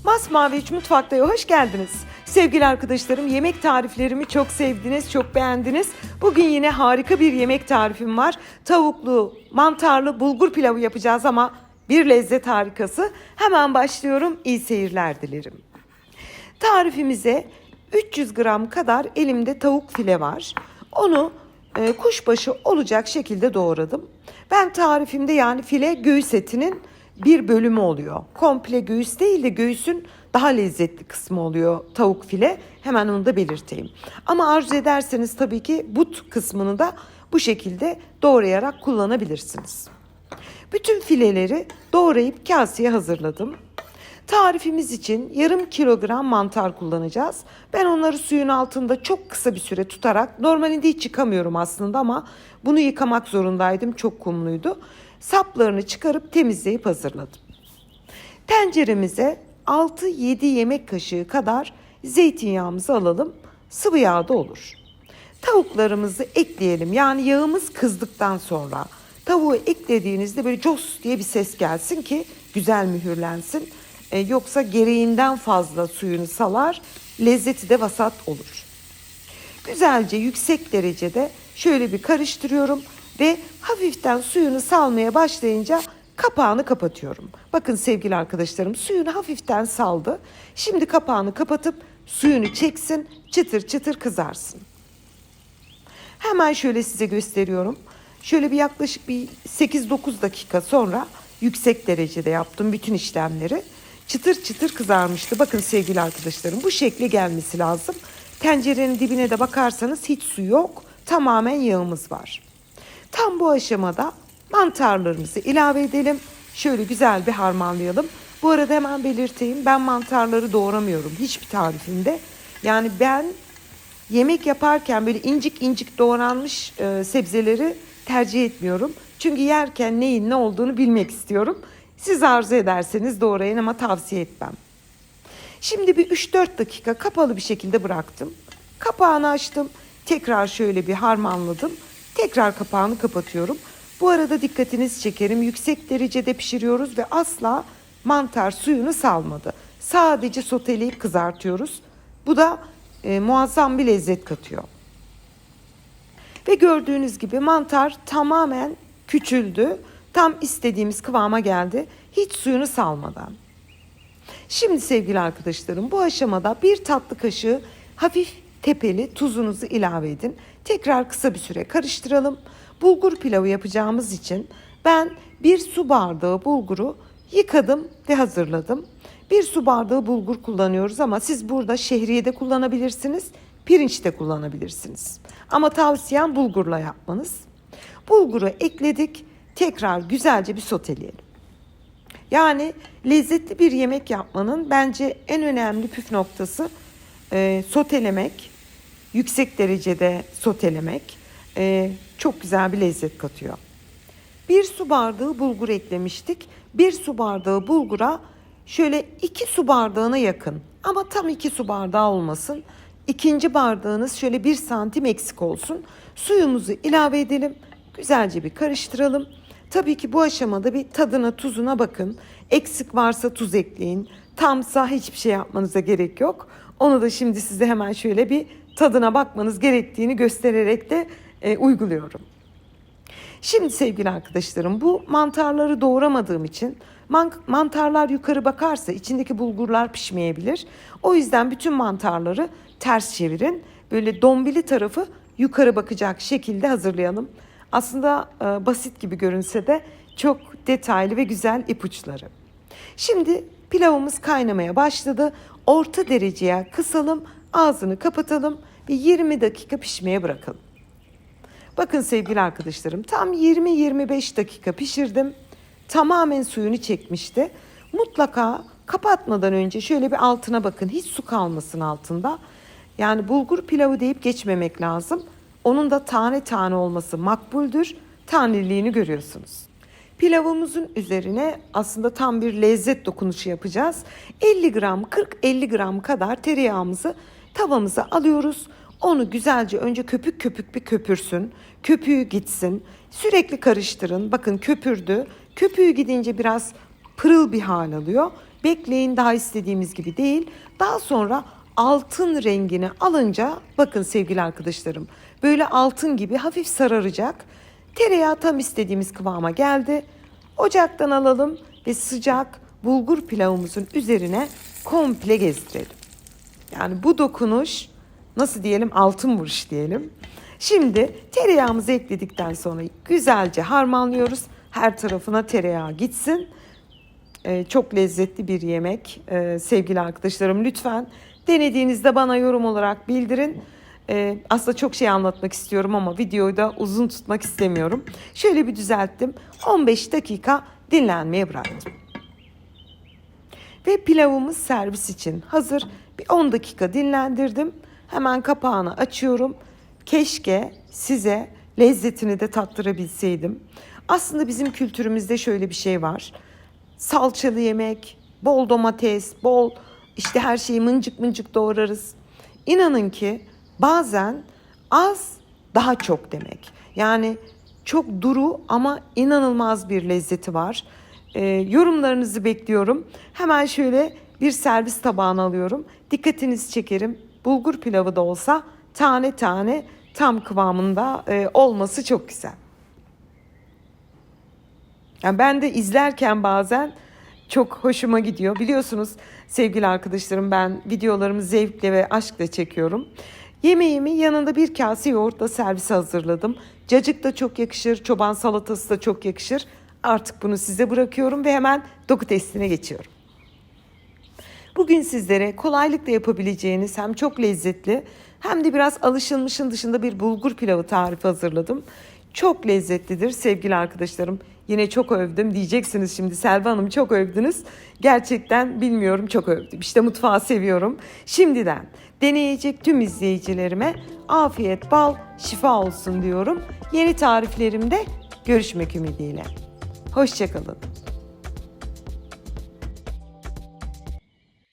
Masmavi 3 Mutfakta'ya hoş geldiniz. Sevgili arkadaşlarım, yemek tariflerimi çok sevdiniz, çok beğendiniz. Bugün yine harika bir yemek tarifim var. Tavuklu, mantarlı bulgur pilavı yapacağız ama bir lezzet harikası. Hemen başlıyorum, iyi seyirler dilerim. Tarifimize 300 gram kadar elimde tavuk file var. Onu kuşbaşı olacak şekilde doğradım. Ben tarifimde yani file göğüs etinin bir bölümü oluyor. Komple göğüs değil de göğüsün daha lezzetli kısmı oluyor tavuk file. Hemen onu da belirteyim. Ama arzu ederseniz tabii ki but kısmını da bu şekilde doğrayarak kullanabilirsiniz. Bütün fileleri doğrayıp kaseye hazırladım. Tarifimiz için yarım kilogram mantar kullanacağız. Ben onları suyun altında çok kısa bir süre tutarak, normalde hiç yıkamıyorum aslında ama bunu yıkamak zorundaydım, çok kumluydu. Saplarını çıkarıp temizleyip hazırladım. Tenceremize 6-7 yemek kaşığı kadar zeytinyağımızı alalım. Sıvı yağ da olur. Tavuklarımızı ekleyelim. Yani yağımız kızdıktan sonra tavuğu eklediğinizde böyle cos diye bir ses gelsin ki güzel mühürlensin. Yoksa gereğinden fazla suyunu salar, lezzeti de vasat olur. Güzelce yüksek derecede şöyle bir karıştırıyorum ve hafiften suyunu salmaya başlayınca kapağını kapatıyorum. Bakın sevgili arkadaşlarım, suyunu hafiften saldı. Şimdi kapağını kapatıp suyunu çeksin, çıtır çıtır kızarsın. Hemen şöyle size gösteriyorum. Şöyle bir yaklaşık bir 8-9 dakika sonra yüksek derecede yaptım bütün işlemleri. Çıtır çıtır kızarmıştı. Bakın sevgili arkadaşlarım, bu şekle gelmesi lazım. Tencerenin dibine de bakarsanız hiç su yok. Tamamen yağımız var. Tam bu aşamada mantarlarımızı ilave edelim. Şöyle güzel bir harmanlayalım. Bu arada hemen belirteyim, ben mantarları doğramıyorum hiçbir tarifimde. Yani ben yemek yaparken böyle incik incik doğranmış sebzeleri tercih etmiyorum. Çünkü yerken neyin ne olduğunu bilmek istiyorum. Siz arzu ederseniz doğrayın ama tavsiye etmem. Şimdi bir 3-4 dakika kapalı bir şekilde bıraktım. Kapağını açtım. Tekrar şöyle bir harmanladım. Tekrar kapağını kapatıyorum. Bu arada dikkatinizi çekerim. Yüksek derecede pişiriyoruz ve asla mantar suyunu salmadı. Sadece soteleyip kızartıyoruz. Bu da muazzam bir lezzet katıyor. Ve gördüğünüz gibi mantar tamamen küçüldü. Tam istediğimiz kıvama geldi. Hiç suyunu salmadan. Şimdi sevgili arkadaşlarım, bu aşamada bir tatlı kaşığı hafif tepeli tuzunuzu ilave edin. Tekrar kısa bir süre karıştıralım. Bulgur pilavı yapacağımız için ben bir su bardağı bulguru yıkadım ve hazırladım. Bir su bardağı bulgur kullanıyoruz ama siz burada şehriye de kullanabilirsiniz, pirinç de kullanabilirsiniz. Ama tavsiyem bulgurla yapmanız. Bulguru ekledik. Tekrar güzelce bir soteleyelim. Yani lezzetli bir yemek yapmanın bence en önemli püf noktası sotelemek, yüksek derecede sotelemek çok güzel bir lezzet katıyor. Bir su bardağı bulgur eklemiştik. Bir su bardağı bulgura şöyle 2 su bardağına yakın ama tam 2 su bardağı olmasın. İkinci bardağınız şöyle 1 santim eksik olsun. Suyumuzu ilave edelim. Güzelce bir karıştıralım. Tabii ki bu aşamada bir tadına, tuzuna bakın. Eksik varsa tuz ekleyin. Tamsa hiçbir şey yapmanıza gerek yok. Onu da şimdi size hemen şöyle bir tadına bakmanız gerektiğini göstererek de uyguluyorum. Şimdi sevgili arkadaşlarım, bu mantarları doğramadığım için mantarlar yukarı bakarsa içindeki bulgurlar pişmeyebilir. O yüzden bütün mantarları ters çevirin. Böyle dombili tarafı yukarı bakacak şekilde hazırlayalım. Aslında basit gibi görünse de çok detaylı ve güzel ipuçları. Şimdi pilavımız kaynamaya başladı. Orta dereceye kısalım, ağzını kapatalım ve 20 dakika pişmeye bırakalım. Bakın sevgili arkadaşlarım, tam 20-25 dakika pişirdim. Tamamen suyunu çekmişti. Mutlaka kapatmadan önce şöyle bir altına bakın. Hiç su kalmasın altında. Yani bulgur pilavı deyip geçmemek lazım. Onun da tane tane olması makbuldür. Taneliğini görüyorsunuz. Pilavımızın üzerine aslında tam bir lezzet dokunuşu yapacağız. 50 gram, 40-50 gram kadar tereyağımızı tavamıza alıyoruz. Onu güzelce önce köpük köpük bir köpürsün. Köpüğü gitsin. Sürekli karıştırın. Bakın köpürdü. Köpüğü gidince biraz pırıl bir hal alıyor. Bekleyin, daha istediğimiz gibi değil. Daha sonra altın rengini alınca bakın sevgili arkadaşlarım, böyle altın gibi hafif sararacak. Tereyağı tam istediğimiz kıvama geldi. Ocaktan alalım ve sıcak bulgur pilavımızın üzerine komple gezdirelim. Yani bu dokunuş, nasıl diyelim, altın vuruş diyelim. Şimdi tereyağımızı ekledikten sonra güzelce harmanlıyoruz. Her tarafına tereyağı gitsin. Çok lezzetli bir yemek. Sevgili arkadaşlarım, lütfen denediğinizde bana yorum olarak bildirin. Aslında çok şey anlatmak istiyorum ama videoyu da uzun tutmak istemiyorum. Şöyle bir düzelttim. 15 dakika dinlenmeye bıraktım. Ve pilavımız servis için hazır. Bir 10 dakika dinlendirdim. Hemen kapağını açıyorum. Keşke size lezzetini de tattırabilseydim. Aslında bizim kültürümüzde şöyle bir şey var. Salçalı yemek, bol domates, bol işte her şeyi mıncık mıncık doğrarız. İnanın ki bazen az daha çok demek. Yani çok duru ama inanılmaz bir lezzeti var. Yorumlarınızı bekliyorum. Hemen şöyle bir servis tabağına alıyorum. Dikkatinizi çekerim. Bulgur pilavı da olsa tane tane tam kıvamında olması çok güzel. Yani ben de izlerken bazen çok hoşuma gidiyor. Biliyorsunuz sevgili arkadaşlarım, ben videolarımı zevkle ve aşkla çekiyorum. Yemeğimi yanında bir kase yoğurtla servise hazırladım. Cacık da çok yakışır, çoban salatası da çok yakışır. Artık bunu size bırakıyorum ve hemen doku testine geçiyorum. Bugün sizlere kolaylıkla yapabileceğiniz hem çok lezzetli hem de biraz alışılmışın dışında bir bulgur pilavı tarifi hazırladım. Çok lezzetlidir sevgili arkadaşlarım. Yine çok övdüm diyeceksiniz şimdi, Selva Hanım çok övdünüz. Gerçekten bilmiyorum, çok övdüm. İşte mutfağı seviyorum. Şimdiden deneyecek tüm izleyicilerime afiyet, bal, şifa olsun diyorum. Yeni tariflerimde görüşmek ümidiyle. Hoşça kalın.